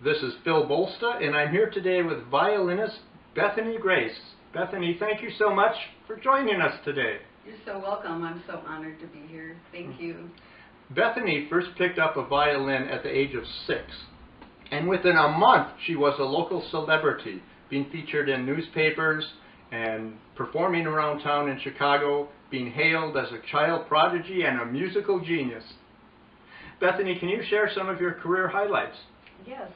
This is Phil Bolsta, and I'm here today with violinist Bethany Grace. Bethany, thank you so much for joining us today. You're so welcome. I'm so honored to be here. Thank you. Bethany first picked up a violin at the age of 6, and within a month she was a local celebrity, being featured in newspapers and performing around town in Chicago, being hailed as a child prodigy and a musical genius. Bethany, can you share some of your career highlights? Yes.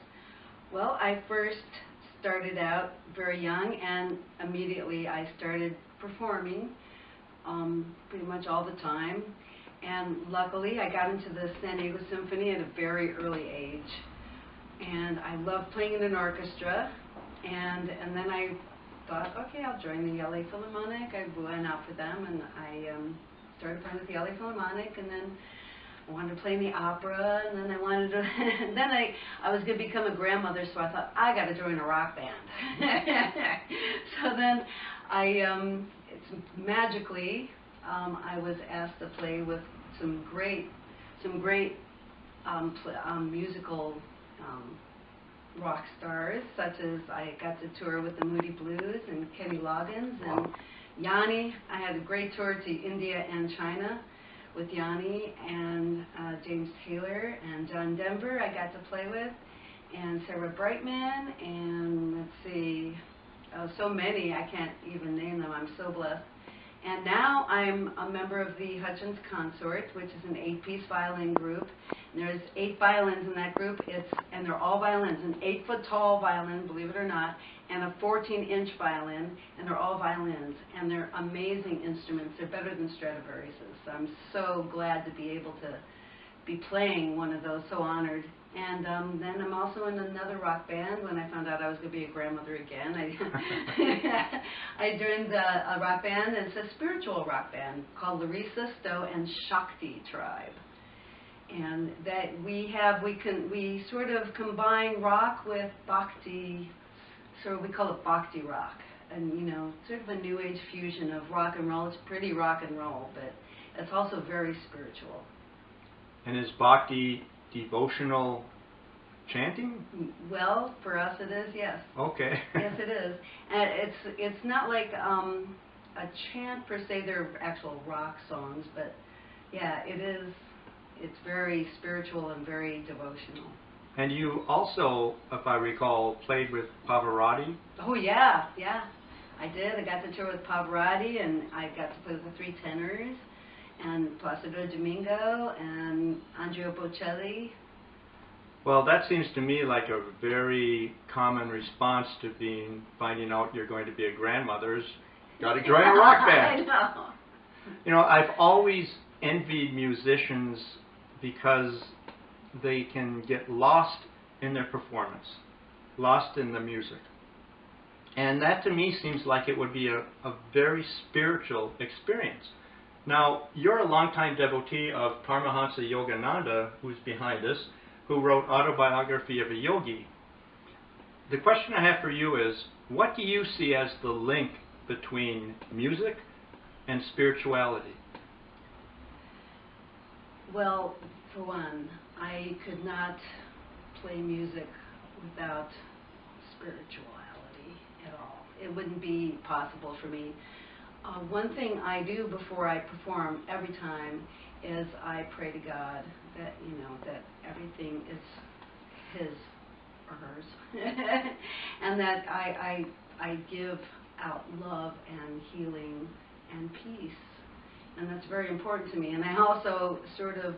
Well, I first started out very young, and immediately I started performing pretty much all the time. And luckily, I got into the San Diego Symphony at a very early age. And I loved playing in an orchestra. And then I thought, okay, I'll join the LA Philharmonic. I went out for them, and I started playing with the LA Philharmonic, and then I wanted to play in the opera, and then I wanted to, then I was going to become a grandmother, so I thought, I got to join a rock band. So then magically, I was asked to play with some great musical rock stars, such as I got to tour with the Moody Blues and Kenny Loggins and Yanni. I had a great tour to India and China with Yanni and James Taylor and John Denver I got to play with, and Sarah Brightman, and let's see, so many, I can't even name them. I'm so blessed. And now I'm a member of the Hutchins Consort, which is an 8-piece violin group. And there's 8 violins in that group, and they're all violins, an 8-foot-tall violin, believe it or not, and a 14-inch violin, and they're all violins, and they're amazing instruments. They're better than Stradivarius's. So I'm so glad to be able to be playing one of those, so honored. And then I'm also in another rock band. When I found out I was going to be a grandmother again, I joined a rock band, and it's a spiritual rock band called Larissa Stowe and Shakti Tribe. And that we sort of combine rock with bhakti, so we call it bhakti rock, and you know, sort of a new age fusion of rock and roll. It's pretty rock and roll, but it's also very spiritual. And is bhakti devotional chanting? Well, for us it is, yes. Okay. Yes, it is. And it's not like a chant per se. They're actual rock songs, but yeah, it is. It's very spiritual and very devotional. And you also, if I recall, played with Pavarotti? Oh, yeah, yeah. I did. I got to tour with Pavarotti, and I got to play with the 3 tenors, and Placido Domingo, and Andrea Bocelli. Well, that seems to me like a very common response to finding out you're going to be a grandmother is, got to join a rock band. I know. You know, I've always envied musicians because they can get lost in their performance, lost in the music. And that to me seems like it would be a very spiritual experience. Now, you're a longtime devotee of Paramahansa Yogananda, who's behind us, who wrote Autobiography of a Yogi. The question I have for you is, what do you see as the link between music and spirituality? Well, for one, I could not play music without spirituality at all. It wouldn't be possible for me. One thing I do before I perform every time is I pray to God that, you know, that everything is His or hers, and that I give out love and healing and peace. And that's very important to me. And I also sort of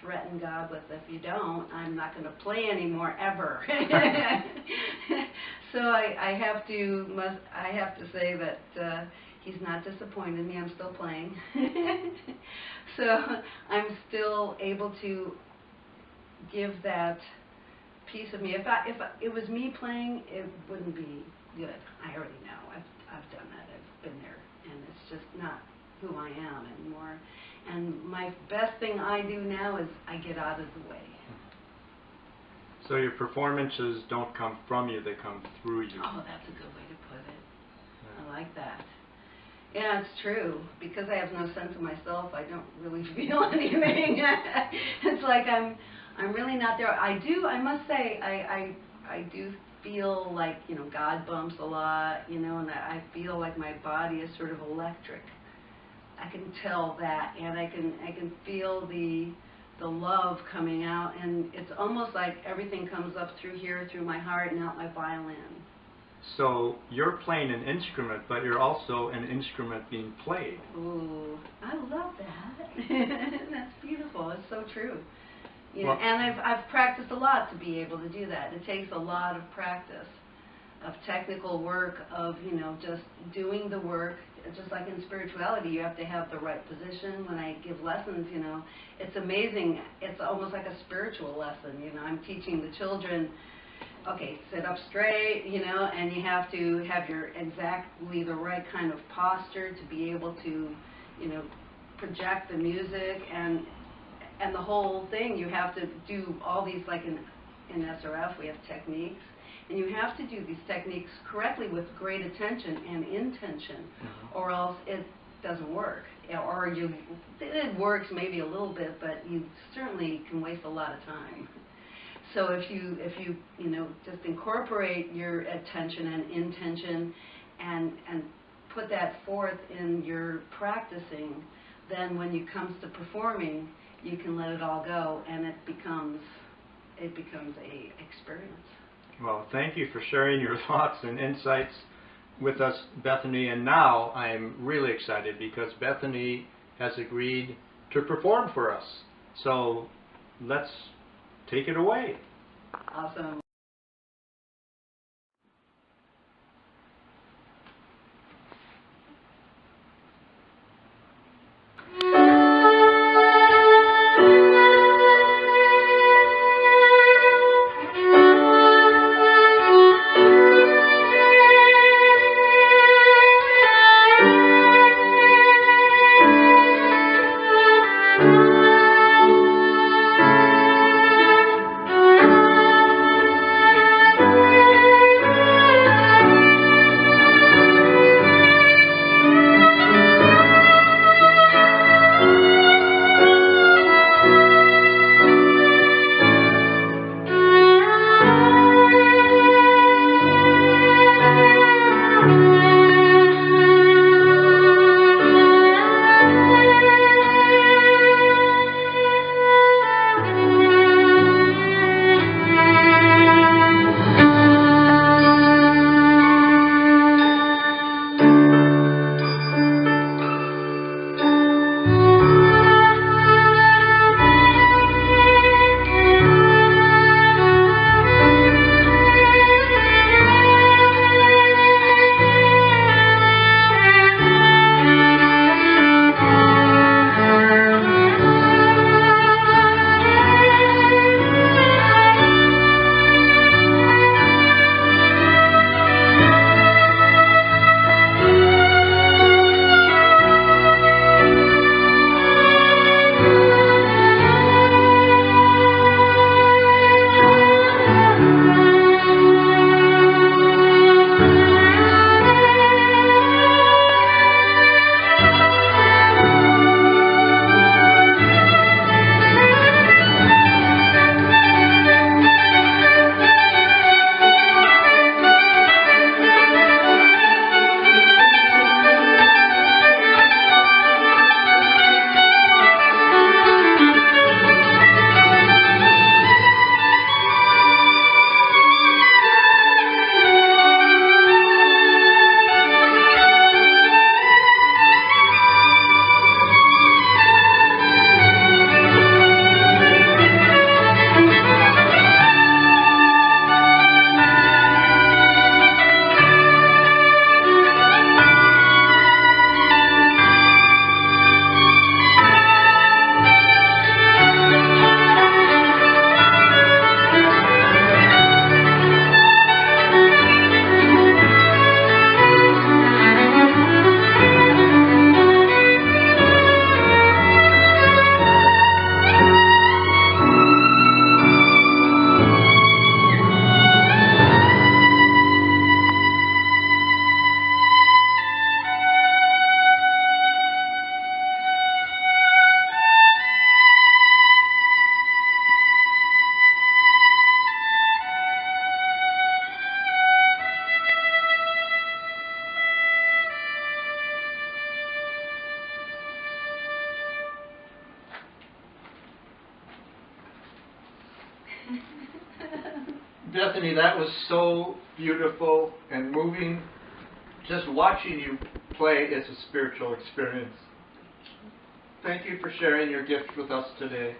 threaten God with, if you don't, I'm not going to play anymore ever. So I have to say that He's not disappointed in me. I'm still playing. So I'm still able to give that piece of me. If it was me playing, it wouldn't be good. I already know. I've done that. I've been there, and it's just not who I am anymore. And my best thing I do now is I get out of the way. So your performances don't come from you, they come through you. Oh, that's a good way to put it. Yeah. I like that. Yeah, it's true. Because I have no sense of myself, I don't really feel anything. It's like I'm really not there. I must say, I do feel like, you know, God bumps a lot, you know, and I feel like my body is sort of electric. I can tell that, and I can feel the love coming out, and it's almost like everything comes up through here, through my heart, and out my violin. So you're playing an instrument, but you're also an instrument being played. Ooh, I love that. That's beautiful. It's so true. You know, Well, and I've practiced a lot to be able to do that. It takes a lot of practice, of technical work, of, you know, just doing the work. Just like in spirituality, you have to have the right position. When I give lessons, you know, it's amazing. It's almost like a spiritual lesson. You know, I'm teaching the children, okay, sit up straight, you know, and you have to have your exactly the right kind of posture to be able to, you know, project the music and the whole thing. You have to do all these, like in SRF, we have techniques. And you have to do these techniques correctly with great attention and intention, or else it doesn't work. Or it works maybe a little bit, but you certainly can waste a lot of time. So if you you know, just incorporate your attention and intention and put that forth in your practicing, then when it comes to performing, you can let it all go, and it becomes a experience. Well, thank you for sharing your thoughts and insights with us, Bethany. And now I'm really excited because Bethany has agreed to perform for us. So let's take it away. Awesome. Bethany, that was so beautiful and moving. Just watching you play is a spiritual experience. Thank you for sharing your gift with us today.